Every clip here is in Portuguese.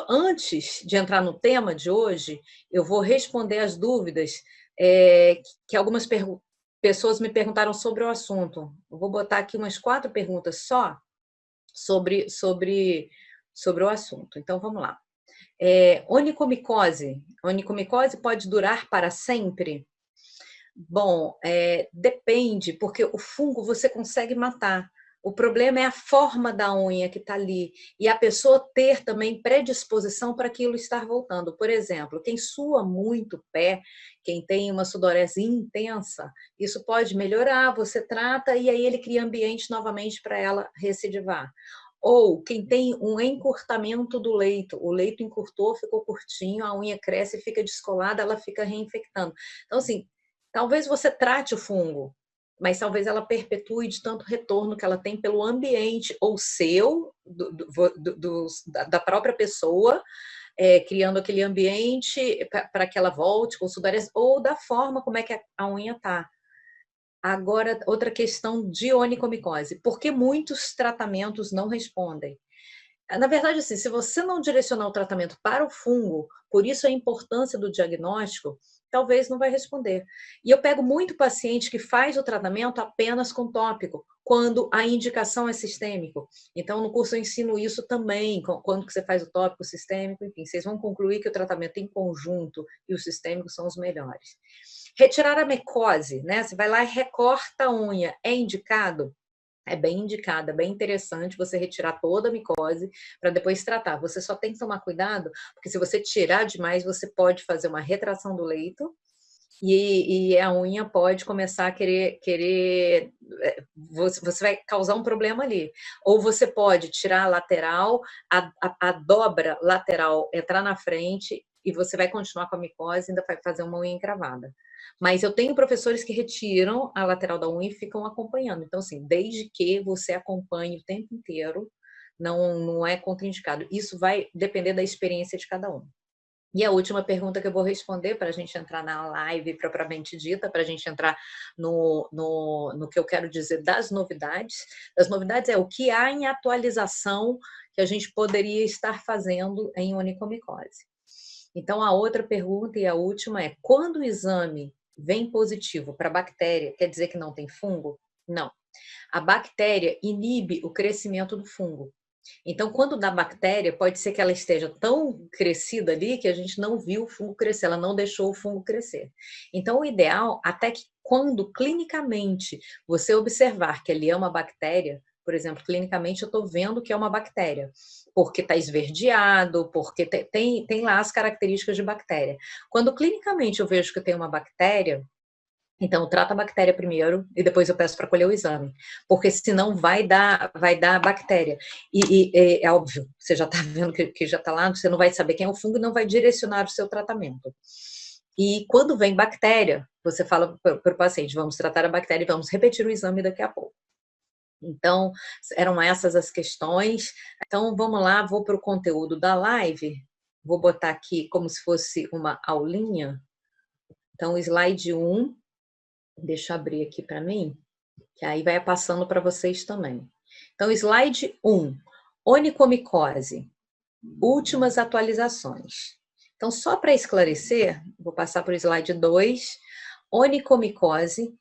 antes de entrar no tema de hoje, eu vou responder as dúvidas que algumas pessoas me perguntaram sobre o assunto. Eu vou botar aqui umas 4 perguntas só sobre o assunto. Então, vamos lá. Onicomicose. Onicomicose pode durar para sempre? Bom, depende, porque o fungo você consegue matar. O problema é a forma da unha que está ali e a pessoa ter também predisposição para aquilo estar voltando. Por exemplo, quem sua muito o pé, quem tem uma sudorese intensa, isso pode melhorar, você trata e aí ele cria ambiente novamente para ela recidivar. Ou quem tem um encurtamento do leito, o leito encurtou, ficou curtinho, a unha cresce, fica descolada, ela fica reinfectando. Então, assim, talvez você trate o fungo, mas talvez ela perpetue de tanto retorno que ela tem pelo ambiente, ou seu, da própria pessoa, criando aquele ambiente para que ela volte com sudorese, ou da forma como é que a unha está. Agora, outra questão de onicomicose. Por que muitos tratamentos não respondem? Na verdade, assim, se você não direcionar o tratamento para o fungo, por isso a importância do diagnóstico, talvez não vai responder. E eu pego muito paciente que faz o tratamento apenas com tópico, quando a indicação é sistêmico. Então, no curso eu ensino isso também, quando que você faz o tópico, o sistêmico, enfim, vocês vão concluir que o tratamento em conjunto e o sistêmico são os melhores. Retirar a micose, né? Você vai lá e recorta a unha, é indicado? É bem indicado, é bem interessante você retirar toda a micose para depois tratar. Você só tem que tomar cuidado, porque se você tirar demais, você pode fazer uma retração do leito e a unha pode começar a querer você vai causar um problema ali. Ou você pode tirar a lateral, a dobra lateral entrar na frente e você vai continuar com a micose e ainda vai fazer uma unha encravada. Mas eu tenho professores que retiram a lateral da unha e ficam acompanhando. Então, assim, desde que você acompanhe o tempo inteiro, não é contraindicado. Isso vai depender da experiência de cada um. E a última pergunta que eu vou responder para a gente entrar na live propriamente dita, para a gente entrar no que eu quero dizer das novidades. Das novidades é o que há em atualização que a gente poderia estar fazendo em onicomicose. Então, a outra pergunta e a última é: quando o exame vem positivo para bactéria, quer dizer que não tem fungo? Não. A bactéria inibe o crescimento do fungo. Então, quando dá bactéria, pode ser que ela esteja tão crescida ali que a gente não viu o fungo crescer, ela não deixou o fungo crescer. Então, o ideal, até que quando clinicamente você observar que ali é uma bactéria, por exemplo, clinicamente eu estou vendo que é uma bactéria, porque está esverdeado, porque tem lá as características de bactéria. Quando clinicamente eu vejo que tem uma bactéria, então, trata a bactéria primeiro e depois eu peço para colher o exame, porque senão vai dar bactéria. E é óbvio, você já está vendo que já está lá, você não vai saber quem é o fungo e não vai direcionar o seu tratamento. E quando vem bactéria, você fala para o paciente: vamos tratar a bactéria e vamos repetir o exame daqui a pouco. Então, eram essas as questões. Então, vamos lá, vou para o conteúdo da live, vou botar aqui como se fosse uma aulinha. Então, slide 1. Deixa eu abrir aqui para mim, que aí vai passando para vocês também. Então, slide 1, onicomicose, últimas atualizações. Então, só para esclarecer, vou passar para o slide 2, onicomicose.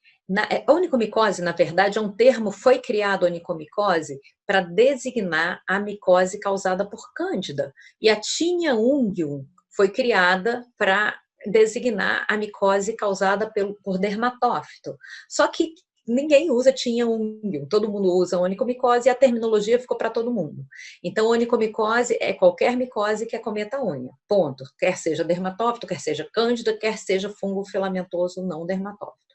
Onicomicose, na verdade, é um termo, foi criado onicomicose para designar a micose causada por cândida. E a Tinea unguium foi criada para designar a micose causada por dermatófito. Só que ninguém usa Tinea unguium, todo mundo usa onicomicose e a terminologia ficou para todo mundo. Então, onicomicose é qualquer micose que acometa a unha, ponto. Quer seja dermatófito, quer seja cândida, quer seja fungo filamentoso não dermatófito.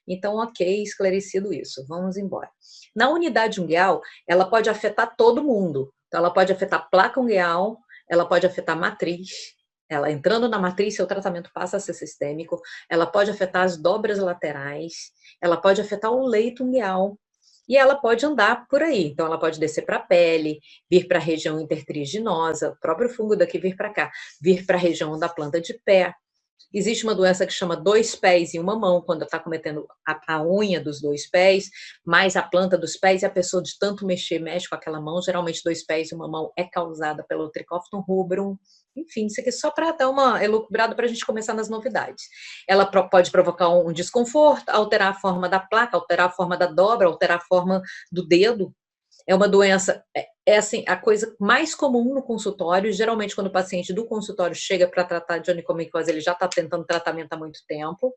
Então, ok, esclarecido isso, vamos embora. Na unidade ungueal, ela pode afetar todo mundo. Então, ela pode afetar a placa ungueal, ela pode afetar a matriz. Ela entrando na matriz, seu tratamento passa a ser sistêmico. Ela pode afetar as dobras laterais. Ela pode afetar o leito ungueal. E ela pode andar por aí. Então, ela pode descer para a pele, vir para a região intertriginosa, o próprio fungo daqui vir para cá, vir para a região da planta de pé. Existe uma doença que chama 2 pés e uma mão, quando está cometendo a unha dos 2 pés, mais a planta dos pés, e a pessoa de tanto mexer, mexe com aquela mão. Geralmente 2 pés e uma mão é causada pelo Trichophthum rubrum. Enfim, isso aqui é só para dar uma elucubrada para a gente começar nas novidades. Ela pode provocar um desconforto, alterar a forma da placa, alterar a forma da dobra, alterar a forma do dedo. É uma doença, assim, a coisa mais comum no consultório. Geralmente, quando o paciente do consultório chega para tratar de onicomiose, ele já está tentando tratamento há muito tempo.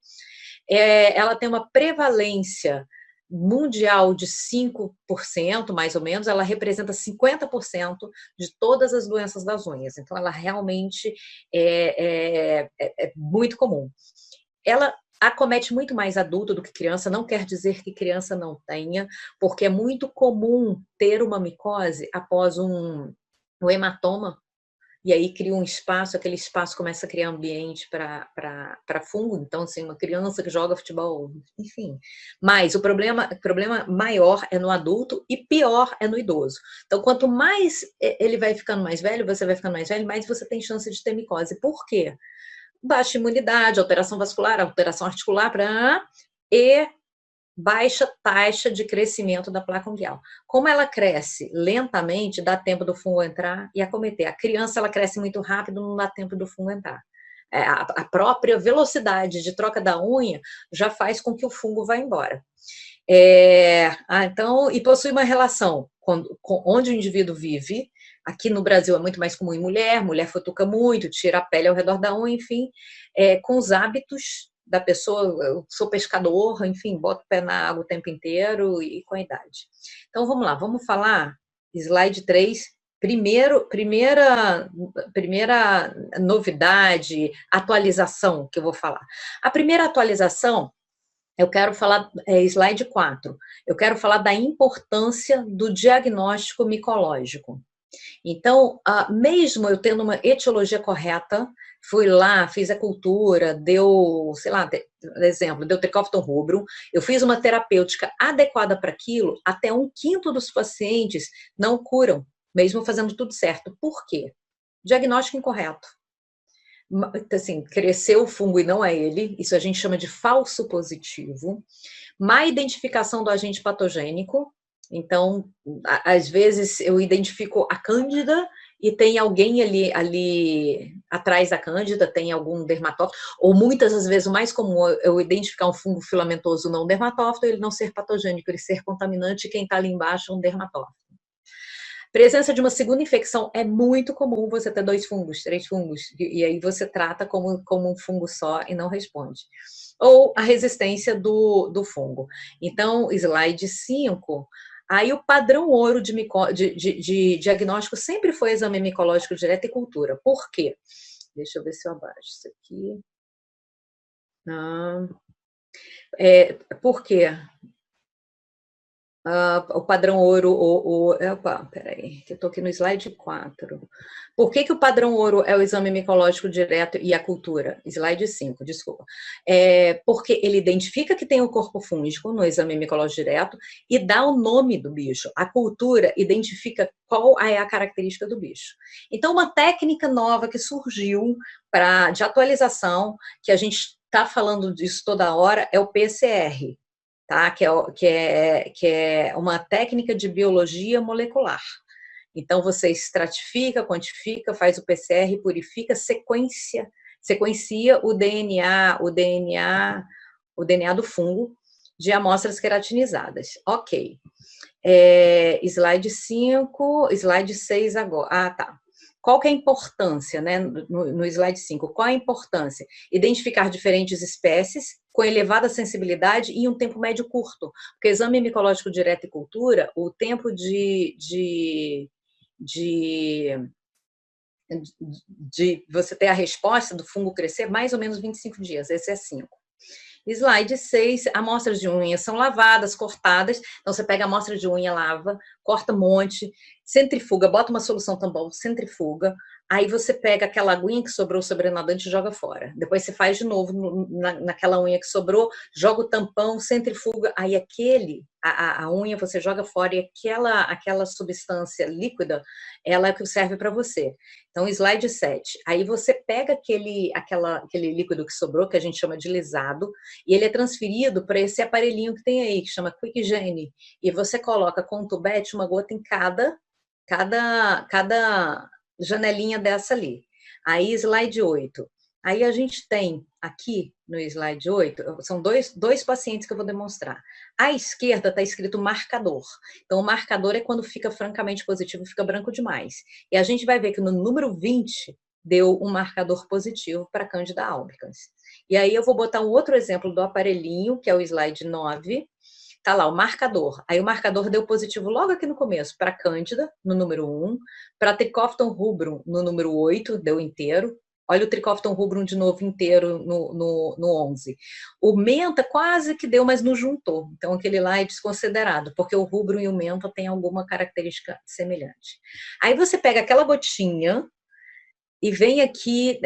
Ela tem uma prevalência mundial de 5%, mais ou menos. Ela representa 50% de todas as doenças das unhas. Então, ela realmente é muito comum. Ela acomete muito mais adulto do que criança, não quer dizer que criança não tenha, porque é muito comum ter uma micose após um hematoma, e aí cria um espaço, aquele espaço começa a criar ambiente para fungo. Então, assim, uma criança que joga futebol, enfim. Mas o problema maior é no adulto e pior é no idoso. Então, quanto mais ele vai ficando mais velho, você vai ficando mais velho, mais você tem chance de ter micose. Por quê? Baixa imunidade, alteração vascular, alteração articular, e baixa taxa de crescimento da placa ungueal. Como ela cresce lentamente, dá tempo do fungo entrar e acometer. A criança, ela cresce muito rápido, não dá tempo do fungo entrar. A própria velocidade de troca da unha já faz com que o fungo vá embora. Então, e possui uma relação com onde o indivíduo vive. Aqui no Brasil é muito mais comum em mulher futuca muito, tira a pele ao redor da unha, enfim, com os hábitos da pessoa. Eu sou pescador, enfim, boto o pé na água o tempo inteiro e com a idade. Então, vamos lá, vamos falar, slide 3, primeira novidade, atualização que eu vou falar. A primeira atualização, eu quero falar, slide 4, eu quero falar da importância do diagnóstico micológico. Então, mesmo eu tendo uma etiologia correta, fui lá, fiz a cultura, deu, sei lá, exemplo, deu Trichophthum rubrum, eu fiz uma terapêutica adequada para aquilo, até 1/5 dos pacientes não curam, mesmo fazendo tudo certo. Por quê? Diagnóstico incorreto. Assim, cresceu o fungo e não é ele, isso a gente chama de falso positivo. Má identificação do agente patogênico. Então, às vezes eu identifico a cândida e tem alguém ali atrás da cândida, tem algum dermatófito, ou muitas das vezes o mais comum é eu identificar um fungo filamentoso não dermatófito, ele não ser patogênico, ele ser contaminante, e quem está ali embaixo é um dermatófito. Presença de uma segunda infecção, é muito comum você ter 2 fungos, 3 fungos, e aí você trata como um fungo só e não responde. Ou a resistência do fungo. Então, slide 5, aí o padrão ouro de diagnóstico sempre foi exame micológico direto e cultura. Por quê? Deixa eu ver se eu abaixo isso aqui. Por quê? O padrão ouro, opa, peraí, que eu estou aqui no slide 4. Por que o padrão ouro é o exame micológico direto e a cultura? Slide 5, desculpa. Porque ele identifica que tem o corpo fúngico no exame micológico direto e dá o nome do bicho. A cultura identifica qual é a característica do bicho. Então, uma técnica nova que surgiu de atualização, que a gente está falando disso toda hora, é o PCR. Tá? Que é uma técnica de biologia molecular. Então, você estratifica, quantifica, faz o PCR, purifica, sequencia o DNA do fungo de amostras queratinizadas. Ok. Slide 5, slide 6 agora. Tá. Qual que é a importância, né, no slide 5? Qual é a importância? Identificar diferentes espécies com elevada sensibilidade e um tempo médio curto. Porque exame micológico direto e cultura, o tempo de você ter a resposta do fungo crescer, mais ou menos 25 dias. Esse é 5. Slide 6, amostras de unha são lavadas, cortadas. Então, você pega a amostra de unha, lava, corta um monte, centrifuga, bota uma solução tampão, centrifuga. Aí você pega aquela aguinha que sobrou sobrenadante e joga fora. Depois você faz de novo naquela unha que sobrou, joga o tampão, centrifuga. Aí aquele a unha você joga fora e aquela substância líquida, ela é o que serve para você. Então, slide 7. Aí você pega aquele líquido que sobrou, que a gente chama de lisado, e ele é transferido para esse aparelhinho que tem aí, que chama Quick Hygiene. E você coloca com um tubete uma gota em cada janelinha dessa ali. Aí, slide 8. Aí a gente tem aqui no slide 8, são dois pacientes que eu vou demonstrar. À esquerda está escrito marcador. Então, o marcador é quando fica francamente positivo, fica branco demais. E a gente vai ver que no número 20 deu um marcador positivo para Candida albicans. E aí eu vou botar um outro exemplo do aparelhinho, que é o slide 9. Tá lá, o marcador. Aí o marcador deu positivo logo aqui no começo para Cândida, no número 1, para Trichophyton rubrum, no número 8, deu inteiro. Olha o Trichophyton rubrum de novo inteiro no 11. O menta quase que deu, mas não juntou. Então, aquele lá é desconsiderado, porque o rubrum e o menta têm alguma característica semelhante. Aí você pega aquela gotinha e vem aqui,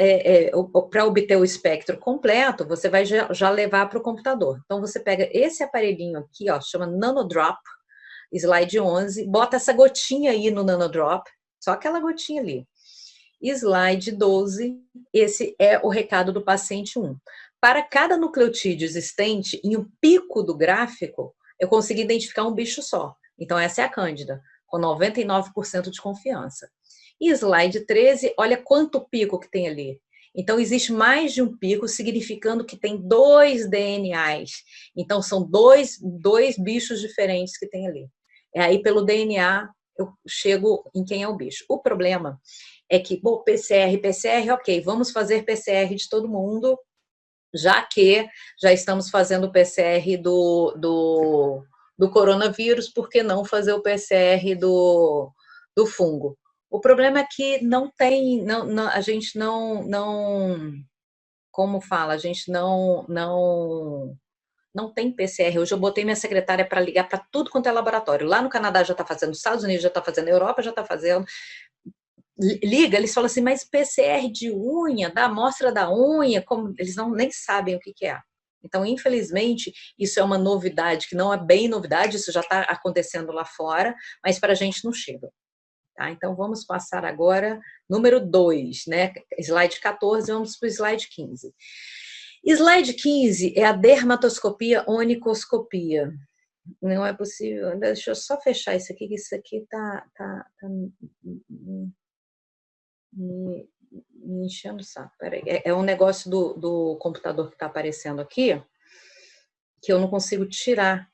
para obter o espectro completo, você vai já levar para o computador. Então, você pega esse aparelhinho aqui, ó, chama Nanodrop, slide 11, bota essa gotinha aí no Nanodrop, só aquela gotinha ali. Slide 12, esse é o recado do paciente 1. Para cada nucleotídeo existente, em um pico do gráfico, eu consegui identificar um bicho só. Então, essa é a Cândida, com 99% de confiança. E slide 13, olha quanto pico que tem ali. Então, existe mais de um pico, significando que tem 2 DNAs. Então, são dois bichos diferentes que tem ali. Aí, pelo DNA, eu chego em quem é o bicho. O problema é que, bom, PCR, ok, vamos fazer PCR de todo mundo, já que já estamos fazendo o PCR do coronavírus, por que não fazer o PCR do fungo? O problema é que não tem, a gente não, como fala, a gente não tem PCR. Hoje eu botei minha secretária para ligar para tudo quanto é laboratório. Lá no Canadá já está fazendo, nos Estados Unidos já está fazendo, na Europa já está fazendo. Liga, eles falam assim, mas PCR de unha, da amostra da unha, como eles nem sabem o que é. Então, infelizmente, isso é uma novidade, que não é bem novidade, isso já está acontecendo lá fora, mas para a gente não chega. Tá? Então, vamos passar agora, número 2, né? Slide 14, vamos para o slide 15. Slide 15 é a dermatoscopia onicoscopia. Não é possível, deixa eu só fechar isso aqui, que isso aqui está me enchendo o saco. Peraí. É um negócio do computador que está aparecendo aqui, que eu não consigo tirar,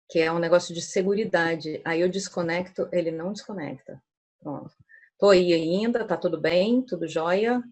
que é um negócio de seguridade. Aí eu desconecto, ele não desconecta. Pronto. Tô aí ainda, tá tudo bem? Tudo jóia?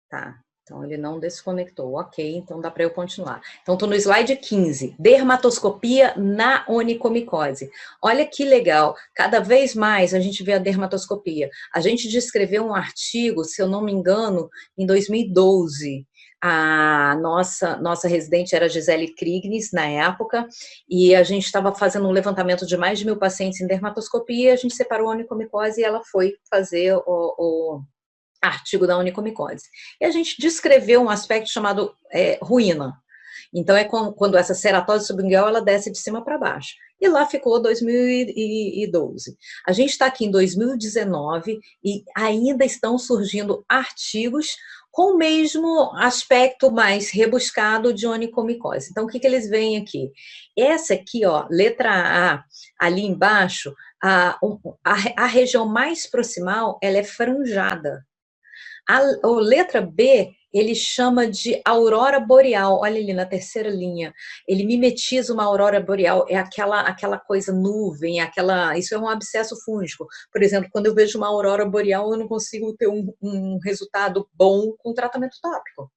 Tá. Então, ele não desconectou. Ok, então dá para eu continuar. Então, estou no slide 15. Dermatoscopia na onicomicose. Olha que legal. Cada vez mais a gente vê a dermatoscopia. A gente descreveu um artigo, se eu não me engano, em 2012. A nossa residente era Gisele Krignes, na época, e a gente estava fazendo um levantamento de mais de 1.000 pacientes em dermatoscopia, a gente separou a onicomicose e ela foi fazer o artigo da onicomicose. E a gente descreveu um aspecto chamado ruína. Então, é quando essa ceratose subungual, ela desce de cima para baixo. E lá ficou 2012. A gente está aqui em 2019 e ainda estão surgindo artigos com o mesmo aspecto mais rebuscado de onicomicose. Então, o que eles veem aqui? Essa aqui, ó, letra A, ali embaixo, a região mais proximal, ela é franjada. A letra B, ele chama de aurora boreal. Olha ali na terceira linha. Ele mimetiza uma aurora boreal. É aquela coisa nuvem, isso é um abscesso fúngico. Por exemplo, quando eu vejo uma aurora boreal, eu não consigo ter um resultado bom com tratamento tópico.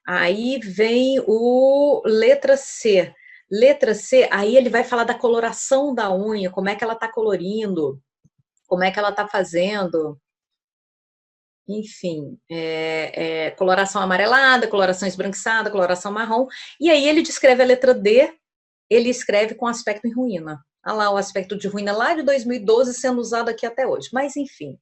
Aí vem o letra C. Letra C, aí ele vai falar da coloração da unha, como é que ela está colorindo, como é que ela está fazendo. Enfim, coloração amarelada, coloração esbranquiçada, coloração marrom. E aí ele descreve a letra D, ele escreve com aspecto em ruína. Olha lá o aspecto de ruína lá de 2012 sendo usado aqui até hoje. Mas, enfim,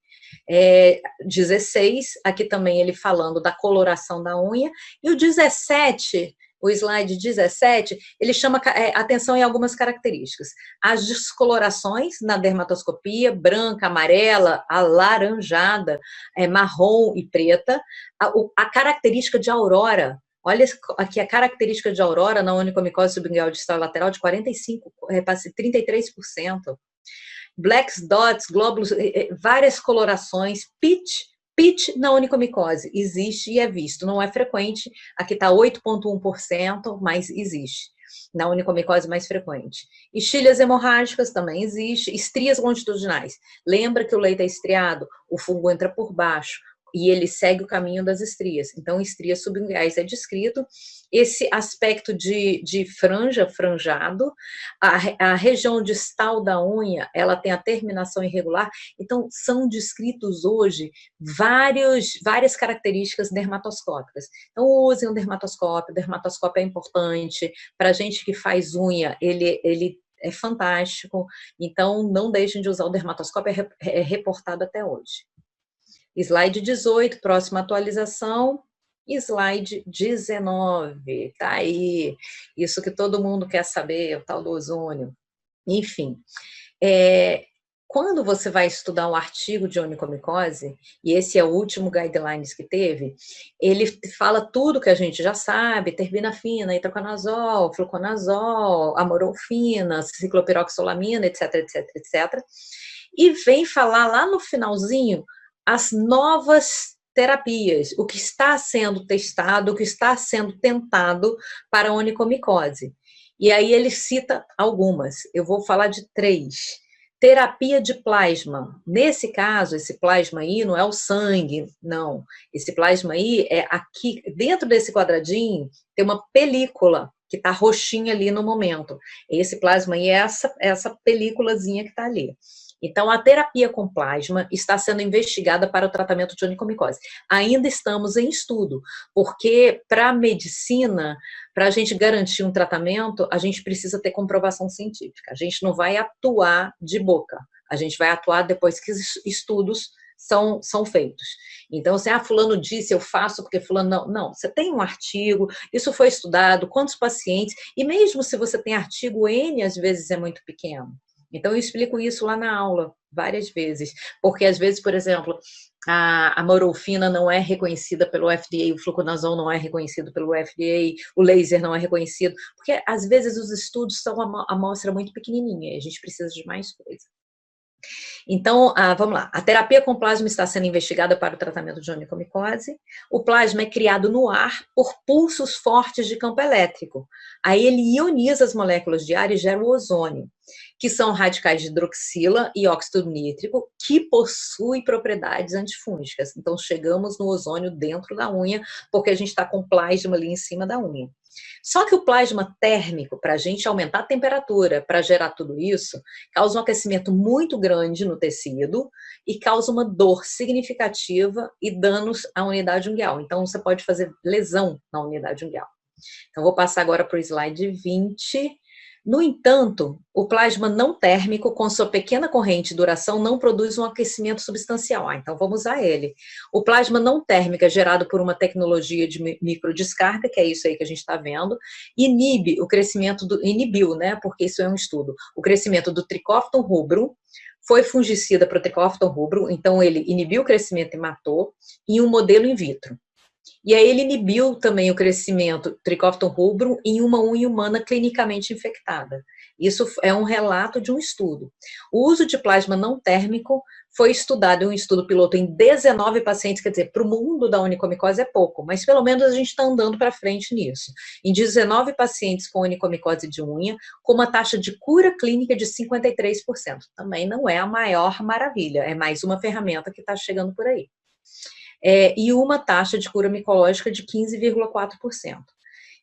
16, aqui também ele falando da coloração da unha. E o 17, o slide 17, ele chama atenção em algumas características. As descolorações na dermatoscopia, branca, amarela, alaranjada, marrom e preta. A característica de aurora, olha aqui a característica de aurora na onicomicose subungual distal lateral de 33%. Black dots, glóbulos, várias colorações, pitch na onicomicose, existe e é visto, não é frequente, aqui está 8,1%, mas existe, na onicomicose mais frequente. Estilhas hemorrágicas também existe, estrias longitudinais, lembra que o leito é estriado, o fungo entra por baixo, e ele segue o caminho das estrias. Então, estrias subunguais é descrito. Esse aspecto de franja, franjado. A região distal da unha, ela tem a terminação irregular. Então, são descritos hoje várias características dermatoscópicas. Então, usem o dermatoscópio é importante. Para a gente que faz unha, ele é fantástico. Então, não deixem de usar o dermatoscópio, é reportado até hoje. Slide 18, próxima atualização. Slide 19, tá aí. Isso que todo mundo quer saber, o tal do ozônio. Enfim, quando você vai estudar um artigo de onicomicose, e esse é o último guidelines que teve, ele fala tudo que a gente já sabe, terbinafina, itraconazol, fluconazol, amorolfina, ciclopiroxolamina, etc, etc, etc. E vem falar lá no finalzinho as novas terapias, o que está sendo testado, o que está sendo tentado para a onicomicose. E aí ele cita algumas, eu vou falar de 3. Terapia de plasma. Nesse caso, esse plasma aí não é o sangue, não. Esse plasma aí é aqui, dentro desse quadradinho, tem uma película que está roxinha ali no momento. Esse plasma aí é essa películazinha que está ali. Então, a terapia com plasma está sendo investigada para o tratamento de onicomicose. Ainda estamos em estudo, porque para a medicina, para a gente garantir um tratamento, a gente precisa ter comprovação científica. A gente não vai atuar de boca, a gente vai atuar depois que os estudos são feitos. Então, se fulano disse, eu faço porque fulano não. Não, você tem um artigo, isso foi estudado, quantos pacientes, e mesmo se você tem artigo, N às vezes é muito pequeno. Então, eu explico isso lá na aula, várias vezes, porque às vezes, por exemplo, a amorolfina não é reconhecida pelo FDA, o fluconazol não é reconhecido pelo FDA, o laser não é reconhecido, porque às vezes os estudos são uma amostra muito pequenininha, e a gente precisa de mais coisa. Então, vamos lá. A terapia com plasma está sendo investigada para o tratamento de onicomicose. O plasma é criado no ar por pulsos fortes de campo elétrico. Aí ele ioniza as moléculas de ar e gera o ozônio, que são radicais de hidroxila e óxido nítrico, que possuem propriedades antifúngicas. Então, chegamos no ozônio dentro da unha, porque a gente está com plasma ali em cima da unha. Só que o plasma térmico, para a gente aumentar a temperatura, para gerar tudo isso, causa um aquecimento muito grande no tecido e causa uma dor significativa e danos à unidade ungueal. Então, você pode fazer lesão na unidade ungueal. Então, vou passar agora para o slide 20. No entanto, o plasma não térmico, com sua pequena corrente de duração, não produz um aquecimento substancial. Então, vamos usar ele. O plasma não térmico é gerado por uma tecnologia de microdescarga, que é isso aí que a gente está vendo, inibe o crescimento inibiu, né? Porque isso é um estudo. O crescimento do Trichophyton rubrum, foi fungicida para o Trichophyton rubrum, então ele inibiu o crescimento e matou, em um modelo in vitro. E aí ele inibiu também o crescimento Trichophyton rubrum em uma unha humana clinicamente infectada. Isso é um relato de um estudo. O uso de plasma não térmico foi estudado em um estudo piloto em 19 pacientes, quer dizer, para o mundo da onicomicose é pouco, mas pelo menos a gente está andando para frente nisso. Em 19 pacientes com onicomicose de unha, com uma taxa de cura clínica de 53%. Também não é a maior maravilha, é mais uma ferramenta que está chegando por aí. E uma taxa de cura micológica de 15,4%.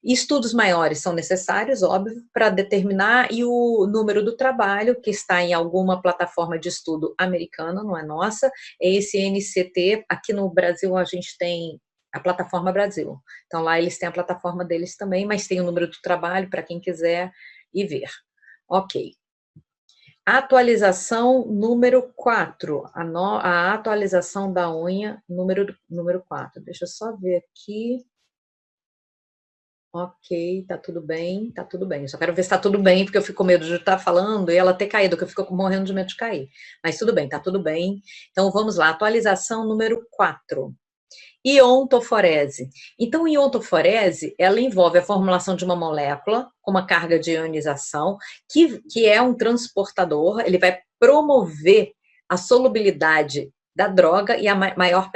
Estudos maiores são necessários, óbvio, para determinar, e o número do trabalho, que está em alguma plataforma de estudo americana, não é nossa, é esse NCT. Aqui no Brasil a gente tem a plataforma Brasil. Então lá eles têm a plataforma deles também, mas tem o número do trabalho para quem quiser ir ver. Ok. Atualização número 4, a atualização da unha número 4. Deixa eu só ver aqui. Ok, tá tudo bem, tá tudo bem. Eu só quero ver se tá tudo bem, porque eu fico com medo de estar falando e ela ter caído, que eu fico morrendo de medo de cair. Mas tudo bem, tá tudo bem. Então vamos lá, atualização número 4. Iontoforese. Então, iontoforese, ela envolve a formulação de uma molécula com uma carga de ionização, que é um transportador, ele vai promover a solubilidade da droga e a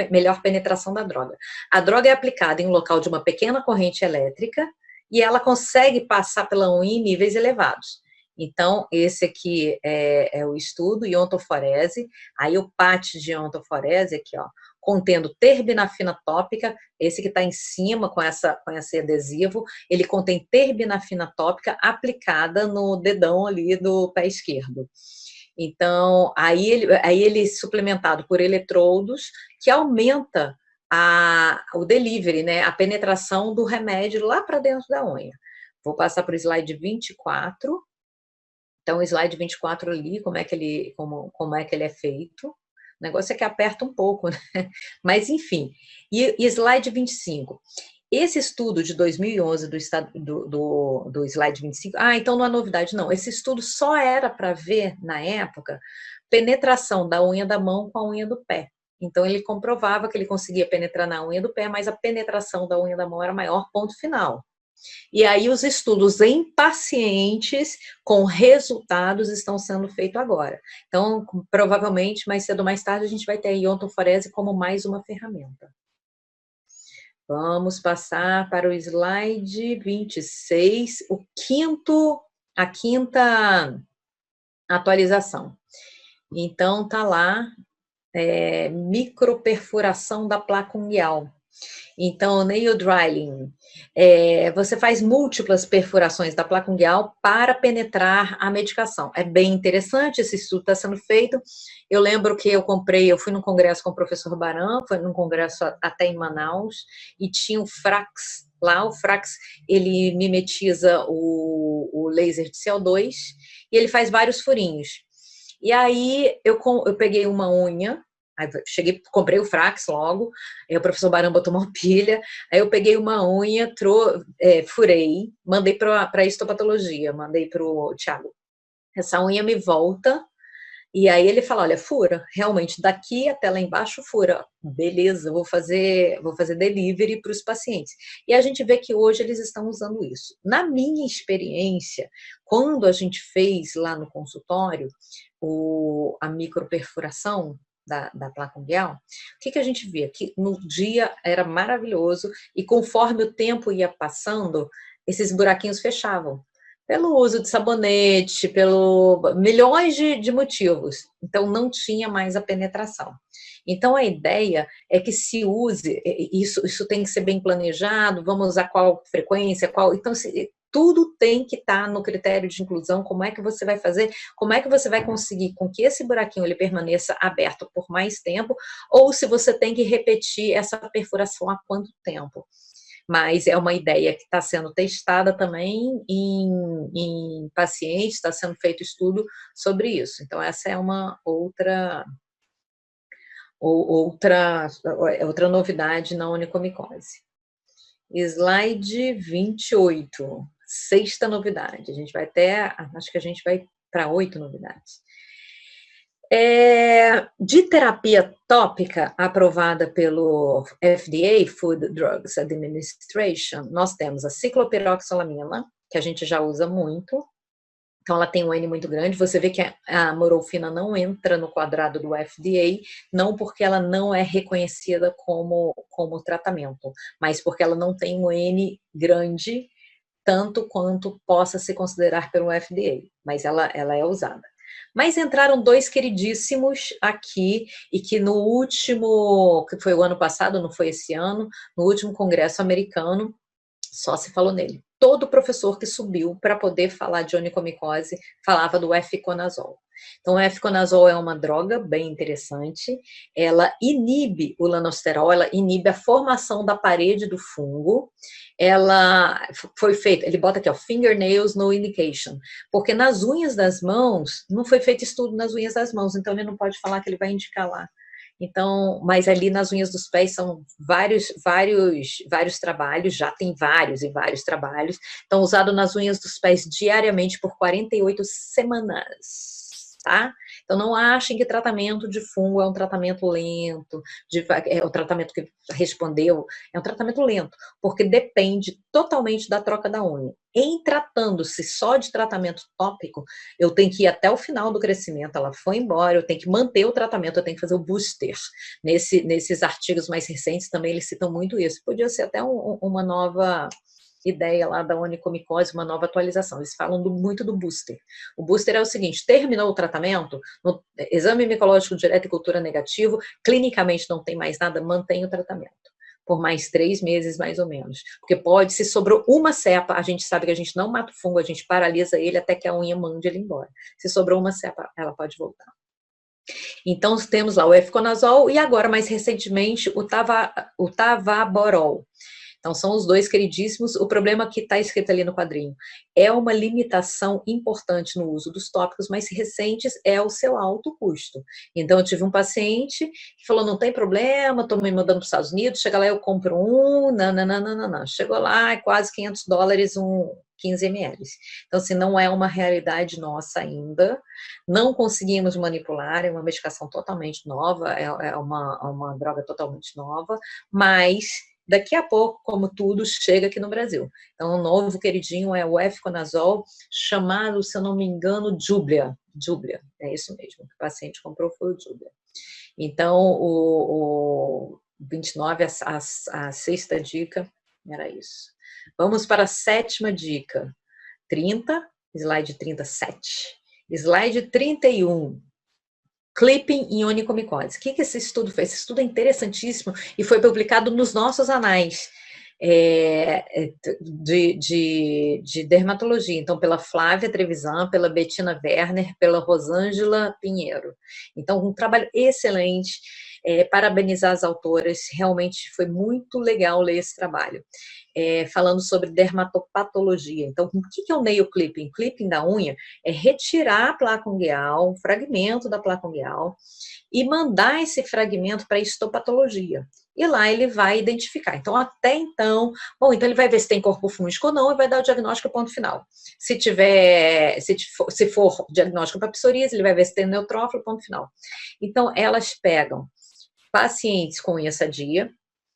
melhor penetração da droga. A droga é aplicada em um local de uma pequena corrente elétrica e ela consegue passar pela unha em níveis elevados. Então, esse aqui é o estudo, iontoforese. Aí o PAT de iontoforese, aqui, ó, contendo terbinafina tópica, esse que está em cima com esse adesivo, ele contém terbinafina tópica aplicada no dedão ali do pé esquerdo. Então, aí ele é suplementado por eletrodos, que aumenta o delivery, né, a penetração do remédio lá para dentro da unha. Vou passar para o slide 24. Então, o slide 24 ali, como é que ele é feito. O negócio é que aperta um pouco, né? Mas, enfim. E slide 25. Esse estudo de 2011 do slide 25... então não é novidade, não. Esse estudo só era para ver, na época, penetração da unha da mão com a unha do pé. Então, ele comprovava que ele conseguia penetrar na unha do pé, mas a penetração da unha da mão era maior, ponto final. E aí os estudos em pacientes com resultados estão sendo feitos agora. Então, provavelmente, mais cedo ou mais tarde, a gente vai ter a iontoforese como mais uma ferramenta. Vamos passar para o slide 26, a quinta atualização. Então, tá lá, microperfuração da placa unguial. Então, nail drilling, você faz múltiplas perfurações da placa unguial para penetrar a medicação. É bem interessante, esse estudo está sendo feito. Eu lembro que eu fui num congresso com o professor Baran, foi num congresso até em Manaus, e tinha o Frax lá. O Frax, ele mimetiza o laser de CO2 e ele faz vários furinhos. E aí eu peguei uma unha. Aí comprei o Frax logo, aí o professor Baran botou uma pilha, aí eu peguei uma unha, furei, mandei para a histopatologia, mandei para o Thiago. Essa unha me volta, e aí ele fala, olha, fura, realmente, daqui até lá embaixo fura. Beleza, vou fazer delivery para os pacientes. E a gente vê que hoje eles estão usando isso. Na minha experiência, quando a gente fez lá no consultório a microperfuração da placa unguial, o que a gente via? Que no dia era maravilhoso e conforme o tempo ia passando, esses buraquinhos fechavam. Pelo uso de sabonete, pelo milhões de motivos. Então, não tinha mais a penetração. Então, a ideia é que se use, isso tem que ser bem planejado, vamos usar qual frequência, então, tudo tem que estar no critério de inclusão, como é que você vai fazer, como é que você vai conseguir com que esse buraquinho ele permaneça aberto por mais tempo, ou se você tem que repetir essa perfuração há quanto tempo. Mas é uma ideia que está sendo testada também em pacientes, está sendo feito estudo sobre isso. Então, essa é uma outra novidade na onicomicose. Slide 28, sexta novidade. Acho que a gente vai para 8 novidades. De terapia tópica aprovada pelo FDA, Food Drugs Administration, nós temos a ciclopiroxalamina, que a gente já usa muito. Então, ela tem um N muito grande. Você vê que a morfina não entra no quadrado do FDA, não porque ela não é reconhecida como tratamento, mas porque ela não tem um N grande, tanto quanto possa se considerar pelo FDA, mas ela é usada. Mas entraram 2 queridíssimos aqui, e que no último, que foi o ano passado, não foi esse ano, no último congresso americano, só se falou nele. Todo professor que subiu para poder falar de onicomicose falava do efconazol. Então, o efconazol é uma droga bem interessante, ela inibe o lanosterol, ela inibe a formação da parede do fungo, ela foi feita, ele bota aqui, ó, fingernails no indication, porque nas unhas das mãos, não foi feito estudo nas unhas das mãos, então ele não pode falar que ele vai indicar lá. Então, mas ali nas unhas dos pés são vários trabalhos, já tem vários e vários trabalhos. Então, usado nas unhas dos pés diariamente por 48 semanas, tá? Então, não achem que tratamento de fungo é um tratamento lento, é o tratamento que respondeu, é um tratamento lento, porque depende totalmente da troca da unha. Em tratando-se só de tratamento tópico, eu tenho que ir até o final do crescimento, ela foi embora, eu tenho que manter o tratamento, eu tenho que fazer o booster. Nesses artigos mais recentes também eles citam muito isso. Podia ser até uma nova ideia lá da onicomicose, uma nova atualização. Eles falam muito do booster. O booster é o seguinte: terminou o tratamento, no exame micológico direto e cultura negativo, clinicamente não tem mais nada, mantém o tratamento por mais 3 meses, mais ou menos. Porque pode, se sobrou uma cepa, a gente sabe que a gente não mata o fungo, a gente paralisa ele até que a unha mande ele embora. Se sobrou uma cepa, ela pode voltar. Então, temos lá o efconazol e agora, mais recentemente, o tavaborol. Então, são os dois queridíssimos. O problema que está escrito ali no quadrinho é uma limitação importante no uso dos tópicos mais recentes, é o seu alto custo. Então, eu tive um paciente que falou, não tem problema, estou me mudando para os Estados Unidos, chega lá, eu compro um, não. Chegou lá, é quase $500 um 15 ml. Então, assim, não é uma realidade nossa ainda, não conseguimos manipular, é uma medicação totalmente nova, é uma droga totalmente nova, mas daqui a pouco, como tudo, chega aqui no Brasil. Então, o novo queridinho é o efconazol, chamado, se eu não me engano, Jublia. Jublia, é isso mesmo. O que o paciente comprou foi o Jublia. Então, o 29, a sexta dica, era isso. Vamos para a sétima dica. 30, slide 37. Slide 31. Clipping em onicomicose. O que esse estudo fez? Esse estudo é interessantíssimo e foi publicado nos nossos anais de dermatologia. Então, pela Flávia Trevisan, pela Bettina Werner, pela Rosângela Pinheiro. Então, um trabalho excelente. Parabenizar as autoras, realmente foi muito legal ler esse trabalho. Falando sobre dermatopatologia. Então, o que é o nail clipping? Clipping da unha é retirar a placa ungueal, um fragmento da placa ungueal, e mandar esse fragmento para a histopatologia. E lá ele vai identificar. Então, até então, bom, então ele vai ver se tem corpo fúngico ou não e vai dar o diagnóstico ponto final. Se for diagnóstico para psoríase, ele vai ver se tem neutrófilo, ponto final. Então, elas pegam pacientes com unha sadia,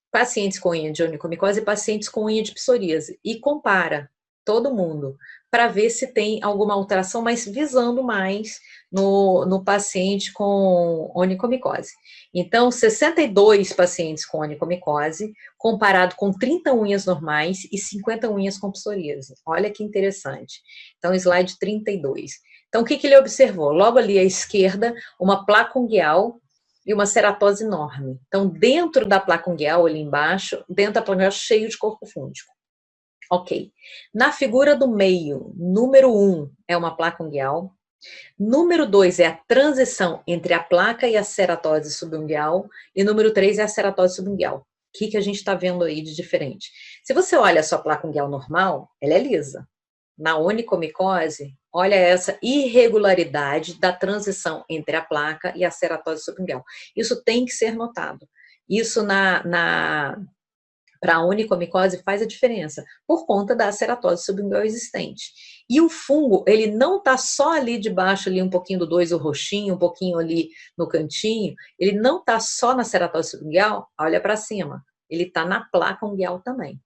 pacientes com unha de onicomicose e pacientes com unha de psoríase, e compara todo mundo para ver se tem alguma alteração, mas visando mais no paciente com onicomicose. Então, 62 pacientes com onicomicose, comparado com 30 unhas normais e 50 unhas com psoríase. Olha que interessante. Então, slide 32. Então, o que ele observou? Logo ali à esquerda, uma placa ungueal e uma ceratose enorme. Então, dentro da placa ungueal, ali embaixo, dentro da placa ungueal, cheio de corpo fúngico. Ok. Na figura do meio, número 1 é uma placa ungueal. Número 2 é a transição entre a placa e a ceratose subungueal. E número 3 é a ceratose subungueal. O que a gente está vendo aí de diferente? Se você olha a sua placa ungueal normal, ela é lisa. Na onicomicose, olha essa irregularidade da transição entre a placa e a ceratose subungueal. Isso tem que ser notado. Isso para a onicomicose faz a diferença, por conta da ceratose subungueal existente. E o fungo, ele não está só ali debaixo, ali um pouquinho do 2, o roxinho, um pouquinho ali no cantinho, ele não está só na ceratose subungueal, olha para cima, ele está na placa ungueal também.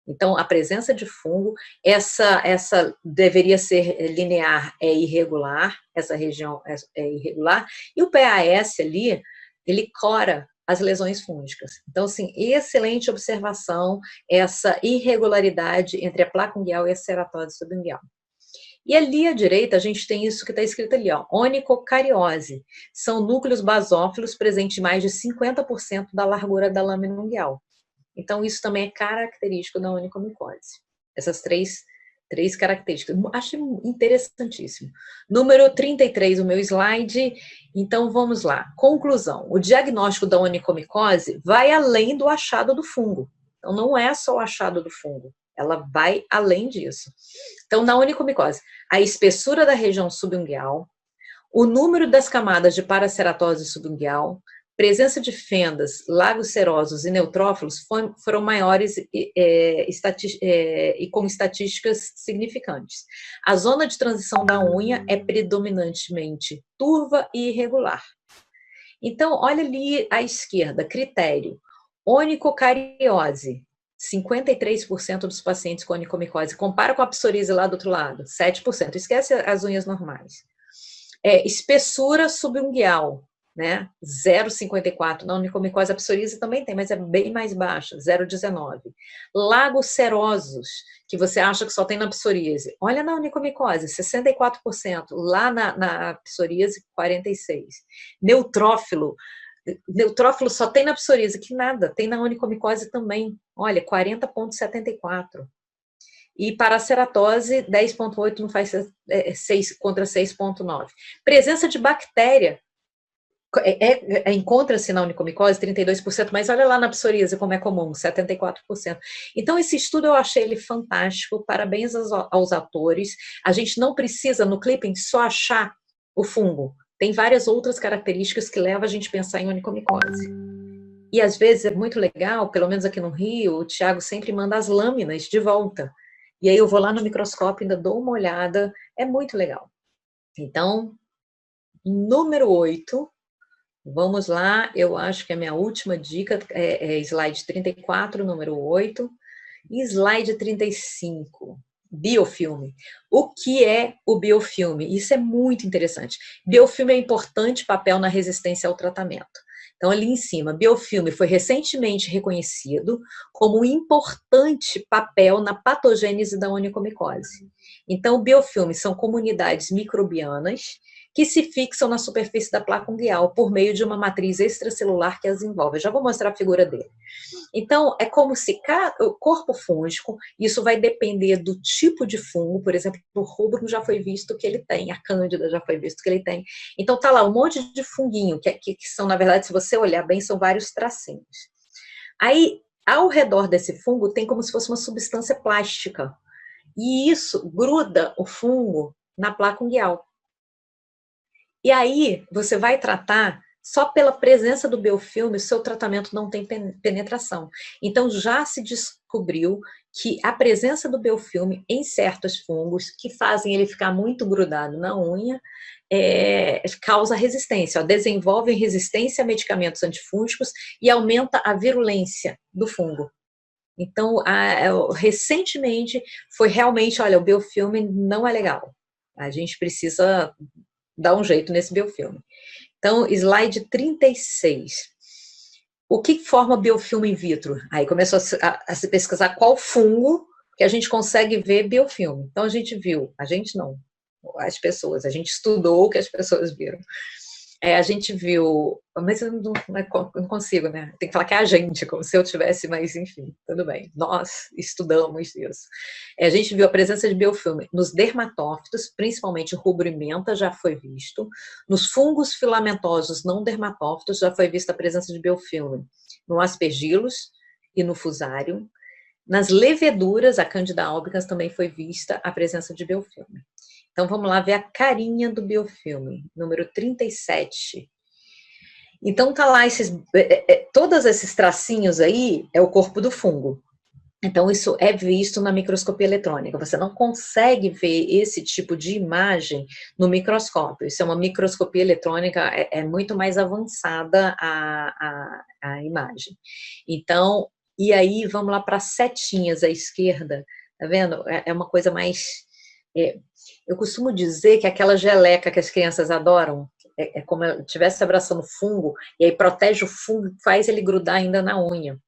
Então, a presença de fungo, essa deveria ser linear, é irregular, essa região é irregular, e o PAS ali, ele cora as lesões fúngicas. Então, assim, excelente observação, essa irregularidade entre a placa ungueal e a ceratose subungueal. E ali à direita, a gente tem isso que está escrito ali, ó, onicocariose. São núcleos basófilos presentes em mais de 50% da largura da lâmina ungueal. Então, isso também é característico da onicomicose. Essas três características. Acho interessantíssimo. Número 33, o meu slide. Então, vamos lá. Conclusão. O diagnóstico da onicomicose vai além do achado do fungo. Então, não é só o achado do fungo. Ela vai além disso. Então, na onicomicose, a espessura da região subungueal, o número das camadas de paraceratose subungueal, Presença de fendas, lagos serosos e neutrófilos foram maiores e com estatísticas significantes. A zona de transição da unha é predominantemente turva e irregular. Então, olha ali à esquerda, critério. Onicocariose, 53% dos pacientes com onicomicose. Compara com a psoríase lá do outro lado, 7%. Esquece as unhas normais. Espessura subungueal, né? 0,54. Na onicomicose, a psoríase também tem, mas é bem mais baixa, 0,19. Lagos serosos, que você acha que só tem na psoríase. Olha na onicomicose, 64%. Lá na psoríase, 46%. Neutrófilo só tem na psoríase, que nada. Tem na onicomicose também. Olha, 40,74. E paraceratose, 10,8 não faz 6 contra 6,9. Presença de bactéria. Encontra-se na onicomicose 32%, mas olha lá na psoríase como é comum, 74%. Então, esse estudo eu achei ele fantástico, parabéns aos atores. A gente não precisa, no clipping, só achar o fungo. Tem várias outras características que levam a gente a pensar em onicomicose. E, às vezes, é muito legal, pelo menos aqui no Rio, o Thiago sempre manda as lâminas de volta. E aí eu vou lá no microscópio, ainda dou uma olhada, é muito legal. Então, número 8, vamos lá, eu acho que a minha última dica é slide 34, número 8, e slide 35, biofilme. O que é o biofilme? Isso é muito interessante. Biofilme é importante papel na resistência ao tratamento. Então, ali em cima, biofilme foi recentemente reconhecido como um importante papel na patogênese da onicomicose. Então, biofilmes são comunidades microbianas que se fixam na superfície da placa ungueal por meio de uma matriz extracelular que as envolve. Eu já vou mostrar a figura dele. Então, é como se o corpo fúngico, isso vai depender do tipo de fungo, por exemplo, o rubrum já foi visto que ele tem, a cândida já foi visto que ele tem. Então, tá lá um monte de funguinho, que são, na verdade, se você olhar bem, são vários tracinhos. Aí, ao redor desse fungo, tem como se fosse uma substância plástica. E isso gruda o fungo na placa ungueal. E aí, você vai tratar, só pela presença do biofilme, o seu tratamento não tem penetração. Então, já se descobriu que a presença do biofilme em certos fungos, que fazem ele ficar muito grudado na unha, causa resistência, desenvolve resistência a medicamentos antifúngicos e aumenta a virulência do fungo. Então, recentemente, foi realmente, olha, o biofilme não é legal. A gente precisa dar um jeito nesse biofilme. Então, slide 36. O que forma biofilme in vitro? Aí começou a se pesquisar qual fungo que a gente consegue ver biofilme. Então, a gente viu, a gente não, as pessoas, a gente estudou o que as pessoas viram. A gente viu, mas eu não consigo, né? Tem que falar que é a gente, como se eu tivesse, mas enfim, tudo bem. Nós estudamos isso. A gente viu a presença de biofilme nos dermatófitos, principalmente rubro e menta, já foi visto. Nos fungos filamentosos não dermatófitos, já foi vista a presença de biofilme. No aspergillus e no fusarium. Nas leveduras, a Candida albicans também foi vista a presença de biofilme. Então, vamos lá ver a carinha do biofilme, número 37. Então, tá lá todos esses tracinhos aí, é o corpo do fungo. Então, isso é visto na microscopia eletrônica. Você não consegue ver esse tipo de imagem no microscópio. Isso é uma microscopia eletrônica, é muito mais avançada a imagem. Então, e aí, vamos lá para as setinhas à esquerda, tá vendo? É uma coisa mais... eu costumo dizer que aquela geleca que as crianças adoram, é como se estivesse abraçando fungo, e aí protege o fungo, faz ele grudar ainda na unha,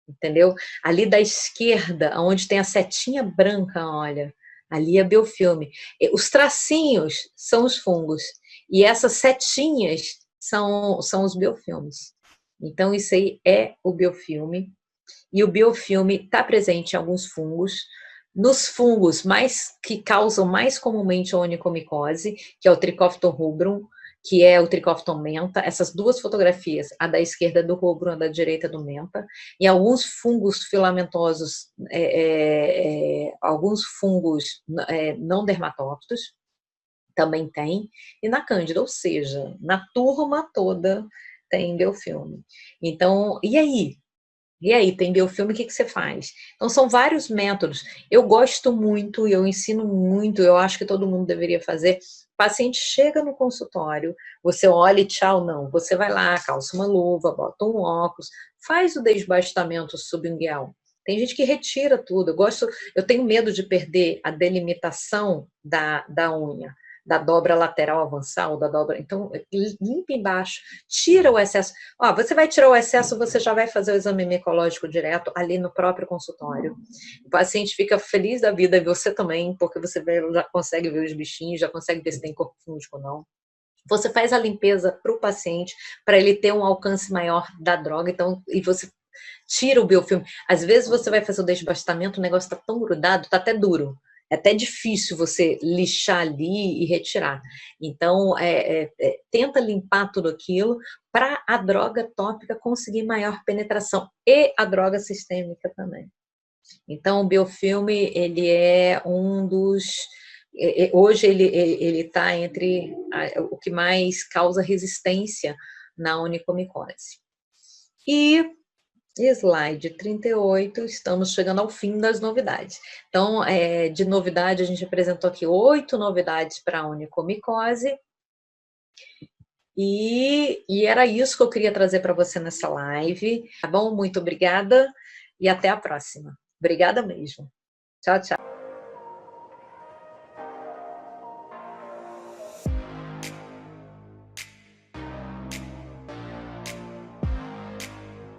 entendeu? Ali da esquerda, onde tem a setinha branca, olha, ali é biofilme. Os tracinhos são os fungos, e essas setinhas são os biofilmes. Então, isso aí é o biofilme, e o biofilme está presente em alguns fungos. Nos fungos que causam mais comumente a onicomicose, que é o Trichophyton rubrum, que é o Trichophyton menta, essas duas fotografias, a da esquerda do rubrum, a da direita do menta, e alguns fungos filamentosos, alguns fungos não dermatófitos, também tem, e na cândida, ou seja, na turma toda, tem biofilme. Então, e aí? E aí, tem biofilme, o que que você faz? Então, são vários métodos. Eu gosto muito, eu ensino muito, eu acho que todo mundo deveria fazer. O paciente chega no consultório, você olha e tchau, não. Você vai lá, calça uma luva, bota um óculos, faz o desbastamento subungueal. Tem gente que retira tudo. Eu tenho medo de perder a delimitação da unha, da dobra lateral avançar ou da dobra. Então, limpa embaixo, tira o excesso. Ó, você vai tirar o excesso, você já vai fazer o exame micológico direto ali no próprio consultório. O paciente fica feliz da vida, e você também, porque você já consegue ver os bichinhos, já consegue ver se tem corpo fúngico ou não. Você faz a limpeza para o paciente, para ele ter um alcance maior da droga, então, e você tira o biofilme. Às vezes você vai fazer o desbastamento, o negócio está tão grudado, está até duro. É até difícil você lixar ali e retirar. Então, tenta limpar tudo aquilo para a droga tópica conseguir maior penetração. E a droga sistêmica também. Então, o biofilme, ele é um dos... Hoje, ele está entre o que mais causa resistência na onicomicose. E slide 38, estamos chegando ao fim das novidades. Então, de novidade, a gente apresentou aqui 8 novidades para a onicomicose. E era isso que eu queria trazer para você nessa live. Tá bom? Muito obrigada e até a próxima. Obrigada mesmo. Tchau, tchau.